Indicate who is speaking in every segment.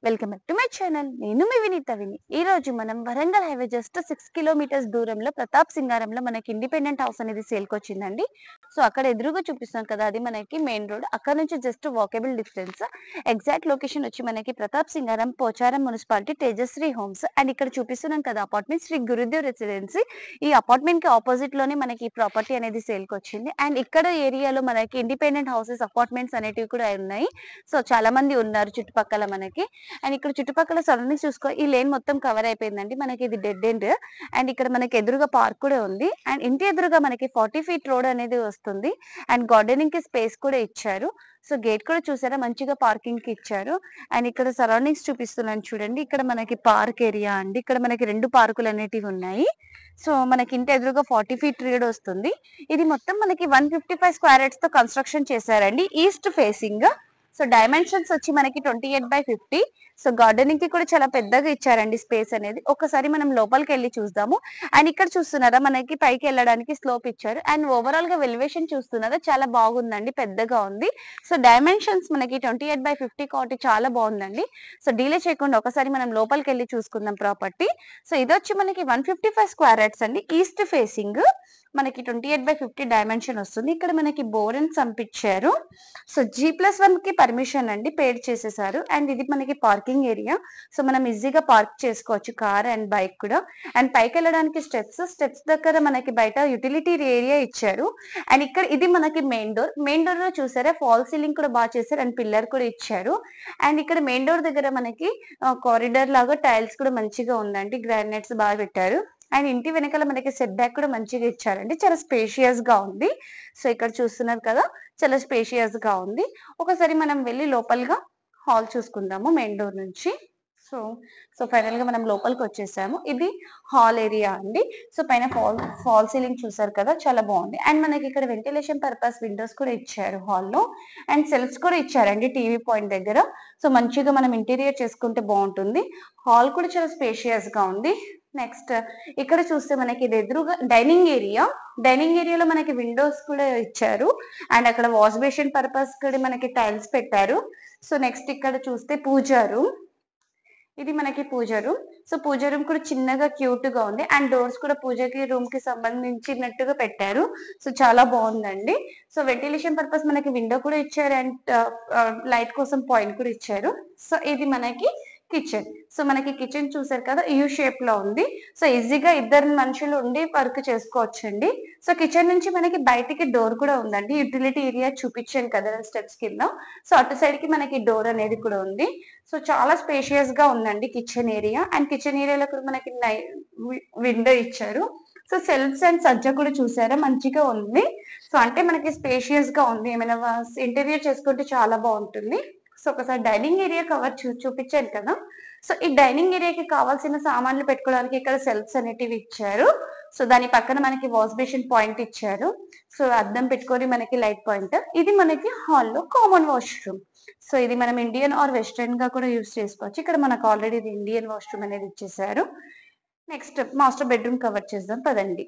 Speaker 1: Welcome back to my channel. నేను మీ వినీత. ఈ రోజు మనం వరంగల్ హైవే జస్ట్ 6 కిలోమీటర్స్ దూరంలో ప్రతాప్ సింగారంలో మనకి ఇండిపెండెంట్ హౌస్ అనేది సేల్కి వచ్చిందండి. సో అక్కడ ఎదురుగా చూపిస్తాం కదా, అది మనకి మెయిన్ రోడ్. అక్కడ నుంచి just walkable distance. Exact location వచ్చి మనకి Pratap Singaram, Pocharam municipality, Tejasri homes. And ఇక్కడ చూపిస్తున్నాం కదా అపార్ట్మెంట్, శ్రీ గురుదేవ్ రెసిడెన్సీ. ఈ అపార్ట్మెంట్ కి ఆపోజిట్ లోనే మనకి ఈ ప్రాపర్టీ అనేది సేల్కి వచ్చింది. అండ్ ఇక్కడ ఏరియాలో మనకి ఇండిపెండెంట్ హౌసెస్, అపార్ట్మెంట్స్ అనేటివి కూడా ఉన్నాయి. సో చాలా మంది ఉన్నారు చుట్టుపక్కల మనకి. అండ్ ఇక్కడ చుట్టుపక్కల సరౌండింగ్స్ చూసుకో, ఈ లేన్ మొత్తం కవర్ అయిపోయిందండి. మనకి ఇది డెడ్ ఎండ్. అండ్ ఇక్కడ మనకి ఎదురుగా పార్క్ కూడా ఉంది. అండ్ ఇంటి ఎదురుగా మనకి 40 ఫీట్ రోడ్ అనేది వస్తుంది. అండ్ గార్డెనింగ్ కి స్పేస్ కూడా ఇచ్చారు. సో గేట్ కూడా చూసారా, మంచిగా పార్కింగ్ కి ఇచ్చారు. అండ్ ఇక్కడ సరౌండింగ్స్ చూపిస్తున్నాను చూడండి. ఇక్కడ మనకి పార్క్ ఏరియా అండి. ఇక్కడ మనకి 2 పార్కులు అనేటివి ఉన్నాయి. సో మనకి ఇంటి ఎదురుగా 40 ఫీట్ రోడ్ వస్తుంది. ఇది మొత్తం మనకి 155 స్క్వేర్ యార్డ్స్ తో కన్స్ట్రక్షన్ చేశారండి, ఈస్ట్ ఫేసింగ్. సో డైమెన్షన్స్ వచ్చి మనకి 28/50. సో గార్డెనింగ్ కి కూడా చాలా పెద్దగా ఇచ్చారండి స్పేస్ అనేది. ఒకసారి మనం లోపలికి వెళ్ళి చూద్దాము. అండ్ ఇక్కడ చూస్తున్నారా, మనకి పైకి వెళ్ళడానికి స్లోప్ ఇచ్చారు. అండ్ ఓవరాల్ గా వెలివేషన్ చూస్తున్నారా, చాలా బాగుందండి, పెద్దగా ఉంది. సో డైమెన్షన్స్ మనకి 28/50 కాబట్టి చాలా బాగుందండి. సో డీలే చేయకుండా ఒకసారి మనం లోపలికి వెళ్ళి చూసుకుందాం ప్రాపర్టీ. సో ఇది వచ్చి మనకి 155 స్క్వేర్ యార్డ్స్ అండి, ఈస్ట్ ఫేసింగ్. మనకి 28/50 డైమెన్షన్ వస్తుంది. ఇక్కడ మనకి బోర్ అండ్ సంపించారు. సో G+1 కి పర్మిషన్ అండి, పేడ్ చేసేసారు. అండ్ ఇది మనకి పార్కింగ్ ఏరియా. సో మనం ఈజీగా పార్క్ చేసుకోవచ్చు కార్ అండ్ బైక్ కూడా. అండ్ పైకి వెళ్ళడానికి స్టెప్స్ దగ్గర మనకి బయట యుటిలిటీ ఏరియా ఇచ్చారు. అండ్ ఇక్కడ ఇది మనకి మెయిన్ డోర్ లో చూసారా, ఫాల్ సీలింగ్ కూడా బాగా చేశారు. అండ్ పిల్లర్ కూడా ఇచ్చారు. అండ్ ఇక్కడ మెయిన్ డోర్ దగ్గర మనకి కారిడార్ లాగా టైల్స్ కూడా మంచిగా ఉందండి, గ్రానైట్స్ బాగా పెట్టారు. అండ్ ఇంటి వెనకాల మనకి సెట్ బ్యాక్ కూడా మంచిగా ఇచ్చారండి, చాలా స్పేషియస్ గా ఉంది. సో ఇక్కడ చూస్తున్నారు కదా, చాలా స్పేషియస్ గా ఉంది. ఒకసారి మనం వెళ్ళి లోపలిగా హాల్ చూసుకుందాము మెయిన్ డోర్ నుంచి. సో ఫైనల్ గా మనం లోపలికి వచ్చేసాము. ఇది హాల్ ఏరియా అండి. సో పైన ఫాల్ సీలింగ్ చూసారు కదా, చాలా బాగుంది. అండ్ మనకి ఇక్కడ వెంటిలేషన్ పర్పస్ విండోస్ కూడా ఇచ్చారు హాల్లో. అండ్ సెల్ఫ్స్ కూడా ఇచ్చారండి టీవీ పాయింట్ దగ్గర. సో మంచిగా మనం ఇంటీరియర్ చేసుకుంటే బాగుంటుంది. హాల్ కూడా చాలా స్పేషియస్ గా ఉంది. నెక్స్ట్ ఇక్కడ చూస్తే మనకి ఇది ఎదురుగా డైనింగ్ ఏరియాలో మనకి విండోస్ కూడా ఇచ్చారు. అండ్ అక్కడ వాష్ బేసిన్ పర్పస్ కూడా మనకి టైల్స్ పెట్టారు. సో నెక్స్ట్ ఇక్కడ చూస్తే పూజా రూమ్. ఇది మనకి పూజా రూమ్. సో పూజా రూమ్ కూడా చిన్నగా క్యూట్ గా ఉంది. అండ్ డోర్స్ కూడా పూజకి రూమ్ కి సంబంధించినట్టుగా పెట్టారు. సో చాలా బాగుందండి. సో వెంటిలేషన్ పర్పస్ మనకి విండో కూడా ఇచ్చారు. అండ్ లైట్ కోసం పాయింట్ కూడా ఇచ్చారు. సో ఇది మనకి కిచెన్. సో మనకి కిచెన్ చూసారు కదా, యూ షేప్ లో ఉంది. సో ఈజీగా 2 మనుషులు ఉండి వర్క్ చేసుకోవచ్చండి. సో కిచెన్ నుంచి మనకి బయటికి డోర్ కూడా ఉందండి. యుటిలిటీ ఏరియా చూపించాను కదా స్టెప్స్ కింద. సో అటు సైడ్ కి మనకి డోర్ అనేది కూడా ఉంది. సో చాలా స్పేషియస్ గా ఉందండి కిచెన్ ఏరియా. అండ్ కిచెన్ ఏరియాలో కూడా మనకి విండో ఇచ్చారు. సో సెల్ఫ్స్ అండ్ సజ్జ కూడా చూసారా, మంచిగా ఉంది. సో అంటే మనకి స్పేషియస్ గా ఉంది, ఏమైనా ఇంటీరియర్ చేసుకుంటే చాలా బాగుంటుంది. సో ఒకసారి డైనింగ్ ఏరియా కవర్ చూపించాను కదా. సో ఈ డైనింగ్ ఏరియాకి కావాల్సిన సామాన్లు పెట్టుకోవడానికి ఇక్కడ సెల్ఫ్స్ అనేటివి ఇచ్చారు. సో దాని పక్కన మనకి వాష్ బేసిన్ పాయింట్ ఇచ్చారు. సో అద్దం పెట్టుకొని మనకి లైట్ పాయింట్. ఇది మనకి హాల్లో కామన్ వాష్రూమ్. సో ఇది మనం ఇండియన్ ఆర్ వెస్ట్రన్ గా కూడా యూస్ చేసుకోవచ్చు. ఇక్కడ మనకు ఆల్రెడీ ఇది ఇండియన్ వాష్రూమ్ అనేది ఇచ్చేసారు. నెక్స్ట్ మాస్టర్ బెడ్రూమ్ కవర్ చేద్దాం పదండి.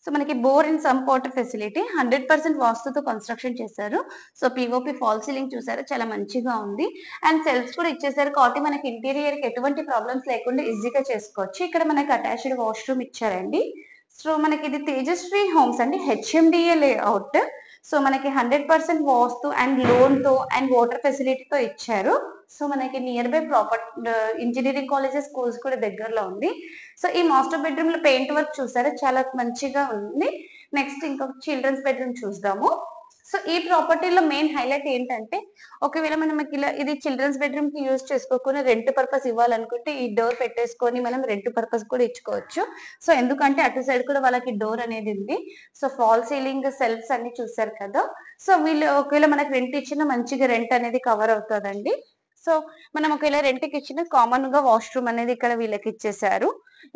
Speaker 1: సో మనకి bore and sump water facility 100% వాస్తుతో కన్స్ట్రక్షన్ చేశారు. సో పిఓపి ఫాల్ సీలింగ్ చూసారు, చాలా మంచిగా ఉంది. అండ్ సెల్ఫ్స్ కూడా ఇచ్చేసారు కాబట్టి మనకి ఇంటీరియర్ కి ఎటువంటి ప్రాబ్లమ్స్ లేకుండా ఈజీగా చేసుకోవచ్చు. ఇక్కడ మనకి అటాచ్డ్ వాష్రూమ్ ఇచ్చారండి. సో మనకి ఇది తేజశ్రీ హోమ్స్ అండి, HMDA లేఅవుట్. సో మనకి 100% వాస్తు అండ్ లోన్ తో అండ్ వాటర్ ఫెసిలిటీతో ఇచ్చారు. సో మనకి near by proper engineering colleges, schools కూడా దగ్గరలో ఉంది. సో ఈ మాస్టర్ బెడ్రూమ్ లో పెయింట్ వర్క్ చూసారా, చాలా మంచిగా ఉంది. నెక్స్ట్ ఇంకొక చిల్డ్రన్స్ బెడ్రూమ్ చూద్దాము. సో ఈ ప్రాపర్టీలో మెయిన్ హైలైట్ ఏంటంటే, ఒకవేళ మనం ఇలా ఇది చిల్డ్రన్స్ బెడ్రూమ్ కి యూజ్ చేసుకోకుండా రెంట్ పర్పస్ ఇవ్వాలనుకుంటే ఈ డోర్ పెట్టేసుకొని మనం రెంట్ పర్పస్ కూడా ఇచ్చుకోవచ్చు. సో ఎందుకంటే అటు సైడ్ కూడా వాళ్ళకి డోర్ అనేది ఉంది. సో ఫాల్ సీలింగ్, సెల్ఫ్స్ అన్ని చూసారు కదా. సో వీళ్ళు ఒకవేళ మనకి రెంట్ ఇచ్చినా మంచిగా రెంట్ అనేది కవర్ అవుతుందండి. సో మనం ఒకవేళ రెంట్కి ఇచ్చిన కామన్ గా వాష్రూమ్ అనేది ఇక్కడ వీళ్ళకి ఇచ్చేసారు.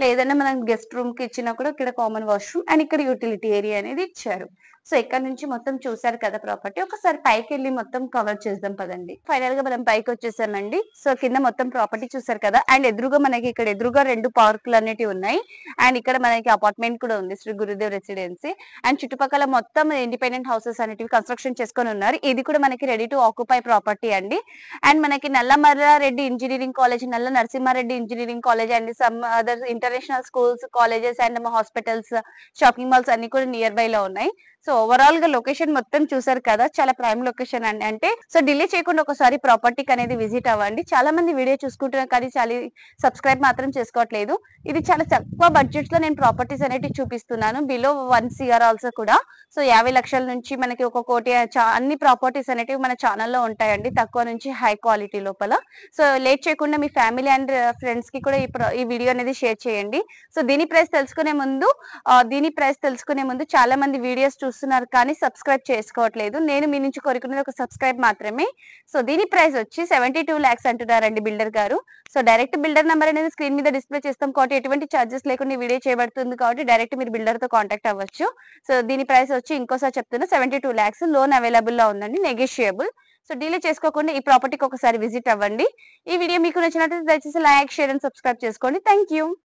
Speaker 1: లేదన్నా మనం గెస్ట్ రూమ్ కి ఇచ్చినా కూడా ఇక్కడ కామన్ వాష్రూమ్ అండ్ ఇక్కడ యూటిలిటీ ఏరియా అనేది ఇచ్చారు. సో ఇక్కడ నుంచి మొత్తం చూసారు కదా ప్రాపర్టీ. ఒకసారి పైకి వెళ్ళి మొత్తం కవర్ చేద్దాం పదండి. ఫైనల్ గా మనం పైకి వచ్చేసామండి. సో కింద మొత్తం ప్రాపర్టీ చూసారు కదా. అండ్ ఎదురుగా మనకి ఇక్కడ ఎదురుగా 2 పార్కులు అనేటివి ఉన్నాయి. అండ్ ఇక్కడ మనకి అపార్ట్మెంట్ కూడా ఉంది, శ్రీ గురుదేవ్ రెసిడెన్సీ. అండ్ చుట్టుపక్కల మొత్తం ఇండిపెండెంట్ హౌసెస్ అనేటివి కన్స్ట్రక్షన్ చేసుకొని ఉన్నారు. ఇది కూడా మనకి రెడీ టు ఆక్యుపై ప్రాపర్టీ అండి. అండ్ మనకి Nallamallareddy engineering college, Nalla Narasimhareddy engineering college and some other international schools, colleges and hospitals, shopping malls అన్ని కూడా నియర్ బై లో ఉన్నాయి. సో ఓవరాల్ గా లొకేషన్ మొత్తం చూసారు కదా, చాలా ప్రైమ్ లొకేషన్ అండి. అంటే సో డిలే చేయకుండా ఒకసారి ప్రాపర్టీకి అనేది విజిట్ అవ్వండి. చాలా మంది వీడియో చూసుకుంటున్నారు కానీ చాలా సబ్స్క్రైబ్ మాత్రం చేసుకోవట్లేదు. ఇది చాలా తక్కువ బడ్జెట్ లో నేను ప్రాపర్టీస్ అనేవి చూపిస్తున్నాను, బిలో 1 CR ఆల్సో కూడా. సో 50 లక్షల నుంచి మనకి 1 కోటి అన్ని ప్రాపర్టీస్ అనేటివి మన ఛానల్లో ఉంటాయండి, తక్కువ నుంచి హై క్వాలిటీ లోపల. సో లేట్ చేయకుండా మీ ఫ్యామిలీ అండ్ ఫ్రెండ్స్ కి కూడా ఈ వీడియో అనేది షేర్ చేయండి. సో దీని ప్రైస్ తెలుసుకునే ముందు చాలా మంది వీడియోస్ చూస్తున్నారు కానీ సబ్స్క్రైబ్ చేసుకోవట్లేదు. నేను మీ నుంచి కోరుకునేది ఒక సబ్స్క్రైబ్ మాత్రమే. సో దీని ప్రైస్ వచ్చి 72 lakhs అంటున్నారండి బిల్డర్ గారు. సో డైరెక్ట్ బిల్డర్ నెంబర్ అనేది స్క్రీన్ మీద డిస్ప్లే చేస్తాం కాబట్టి ఎటువంటి ఛార్జెస్ లేకుండా ఈ వీడియో చేయబడుతుంది కాబట్టి డైరెక్ట్ మీరు బిల్డర్ తో కాంటాక్ట్ అవ్వచ్చు. సో దీని ప్రైస్ వచ్చి ఇంకోసారి చెప్తున్నా 72 lakhs. లోన్ అవైలబుల్ లో ఉందండి, నెగోషియబుల్. సో డీలే చేసుకోకుండా ఈ ప్రాపర్టీకి ఒకసారి విజిట్ అవ్వండి. ఈ వీడియో మీకు నచ్చినట్లయితే దయచేసి లైక్, షేర్ అండ్ సబ్స్క్రైబ్ చేసుకోండి. Thank you.